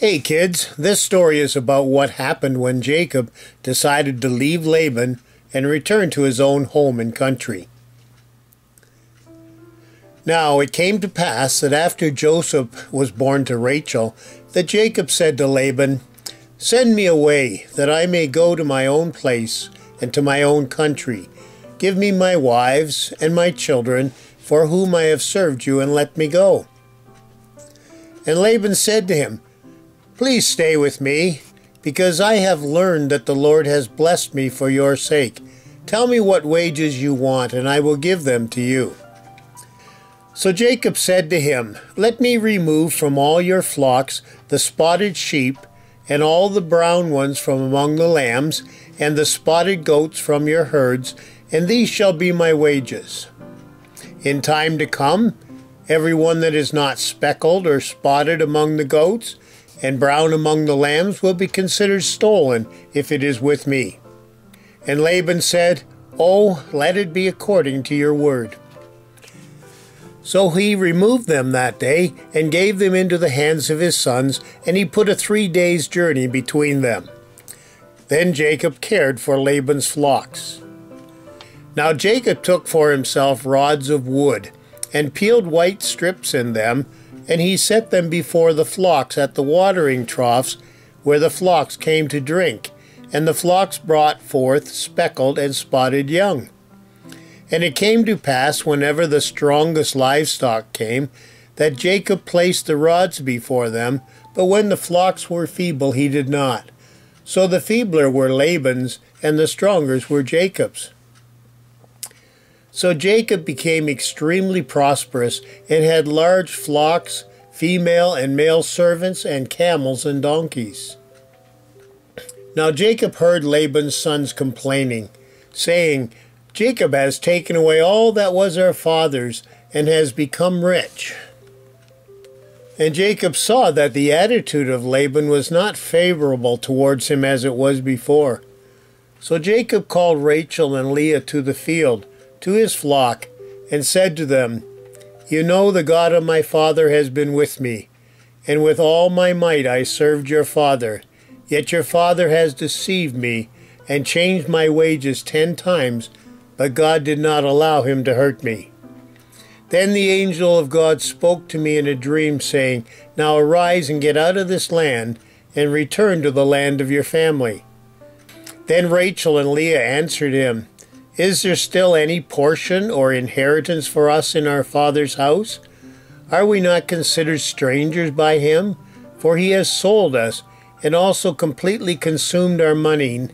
Hey kids, this story is about what happened when Jacob decided to leave Laban and return to his own home and country. Now it came to pass that after Joseph was born to Rachel, that Jacob said to Laban, "Send me away, that I may go to my own place and to my own country. Give me my wives and my children, for whom I have served you, and let me go." And Laban said to him, "Please stay with me, because I have learned that the Lord has blessed me for your sake. Tell me what wages you want, and I will give them to you." So Jacob said to him, "Let me remove from all your flocks the spotted sheep, and all the brown ones from among the lambs, and the spotted goats from your herds, and these shall be my wages. In time to come, every one that is not speckled or spotted among the goats, and brown among the lambs, will be considered stolen if it is with me." And Laban said, "Oh, let it be according to your word." So he removed them that day, and gave them into the hands of his sons, and he put a 3 days' journey between them. Then Jacob cared for Laban's flocks. Now Jacob took for himself rods of wood, and peeled white strips in them, and he set them before the flocks at the watering troughs where the flocks came to drink, and the flocks brought forth speckled and spotted young. And it came to pass, whenever the strongest livestock came, that Jacob placed the rods before them, but when the flocks were feeble he did not. So the feebler were Laban's, and the strongers were Jacob's. So Jacob became extremely prosperous, and had large flocks, female and male servants, and camels and donkeys. Now Jacob heard Laban's sons complaining, saying, "Jacob has taken away all that was our father's, and has become rich." And Jacob saw that the attitude of Laban was not favorable towards him as it was before. So Jacob called Rachel and Leah to the field, to his flock, and said to them, "You know the God of my father has been with me, and with all my might I served your father. Yet your father has deceived me, and changed my wages 10 times, but God did not allow him to hurt me." Then the angel of God spoke to me in a dream, saying, "Now arise and get out of this land, and return to the land of your family." Then Rachel and Leah answered him, "Is there still any portion or inheritance for us in our father's house? Are we not considered strangers by him? For he has sold us, and also completely consumed our money.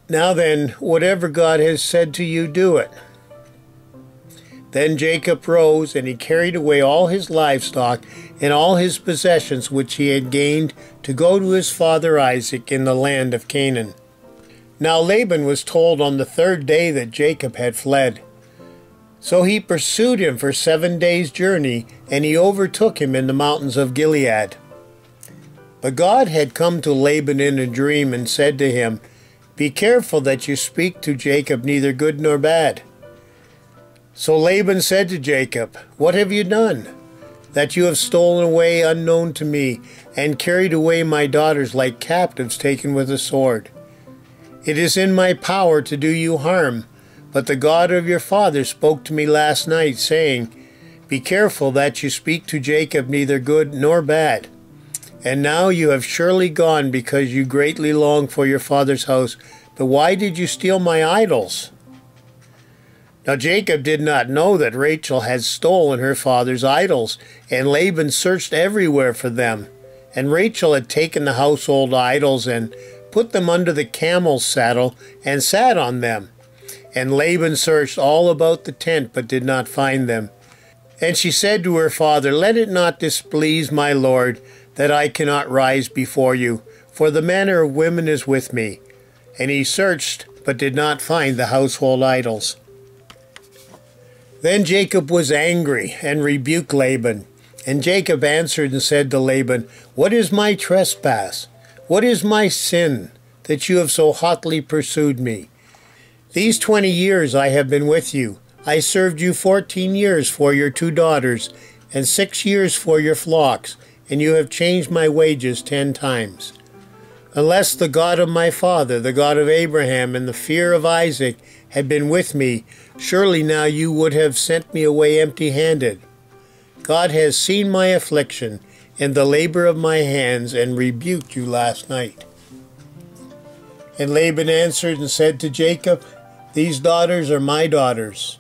Now then, whatever God has said to you, do it." Then Jacob rose, and he carried away all his livestock and all his possessions which he had gained, to go to his father Isaac in the land of Canaan. Now Laban was told on the 3rd day that Jacob had fled. So he pursued him for 7 days' journey, and he overtook him in the mountains of Gilead. But God had come to Laban in a dream, and said to him, "Be careful that you speak to Jacob neither good nor bad." So Laban said to Jacob, "What have you done? That you have stolen away unknown to me, and carried away my daughters like captives taken with a sword. It is in my power to do you harm, but the God of your father spoke to me last night, saying, 'Be careful that you speak to Jacob neither good nor bad.' And now you have surely gone because you greatly long for your father's house. But why did you steal my idols?" Now Jacob did not know that Rachel had stolen her father's idols, and Laban searched everywhere for them. And Rachel had taken the household idols and put them under the camel's saddle, and sat on them. And Laban searched all about the tent, but did not find them. And she said to her father, "Let it not displease my lord, that I cannot rise before you, for the manner of women is with me." And he searched, but did not find the household idols. Then Jacob was angry, and rebuked Laban. And Jacob answered and said to Laban, "What is my trespass? What is my sin, that you have so hotly pursued me? These 20 years I have been with you. I served you 14 years for your 2 daughters, and 6 years for your flocks, and you have changed my wages 10 times. Unless the God of my father, the God of Abraham, and the fear of Isaac had been with me, surely now you would have sent me away empty-handed. God has seen my affliction and the labor of my hands, and rebuked you last night." And Laban answered and said to Jacob, "These daughters are my daughters,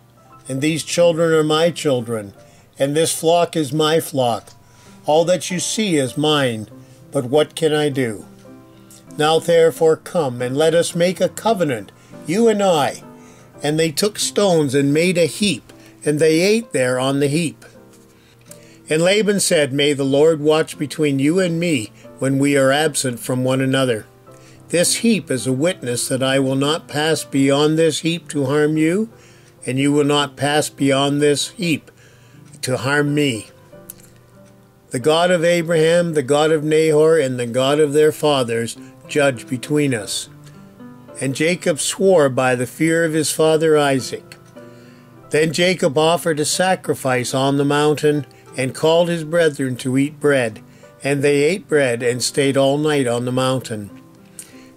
and these children are my children, and this flock is my flock. All that you see is mine, but what can I do? Now therefore come, and let us make a covenant, you and I." And they took stones and made a heap, and they ate there on the heap. And Laban said, "May the Lord watch between you and me when we are absent from one another. This heap is a witness that I will not pass beyond this heap to harm you, and you will not pass beyond this heap to harm me. The God of Abraham, the God of Nahor, and the God of their fathers judge between us." And Jacob swore by the fear of his father Isaac. Then Jacob offered a sacrifice on the mountain, and called his brethren to eat bread. And they ate bread, and stayed all night on the mountain.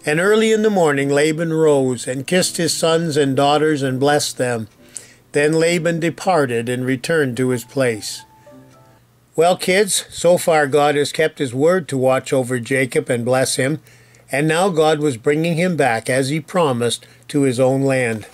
And early in the morning Laban rose, and kissed his sons and daughters, and blessed them. Then Laban departed, and returned to his place. Well, kids, so far God has kept his word to watch over Jacob and bless him, and now God was bringing him back, as he promised, to his own land.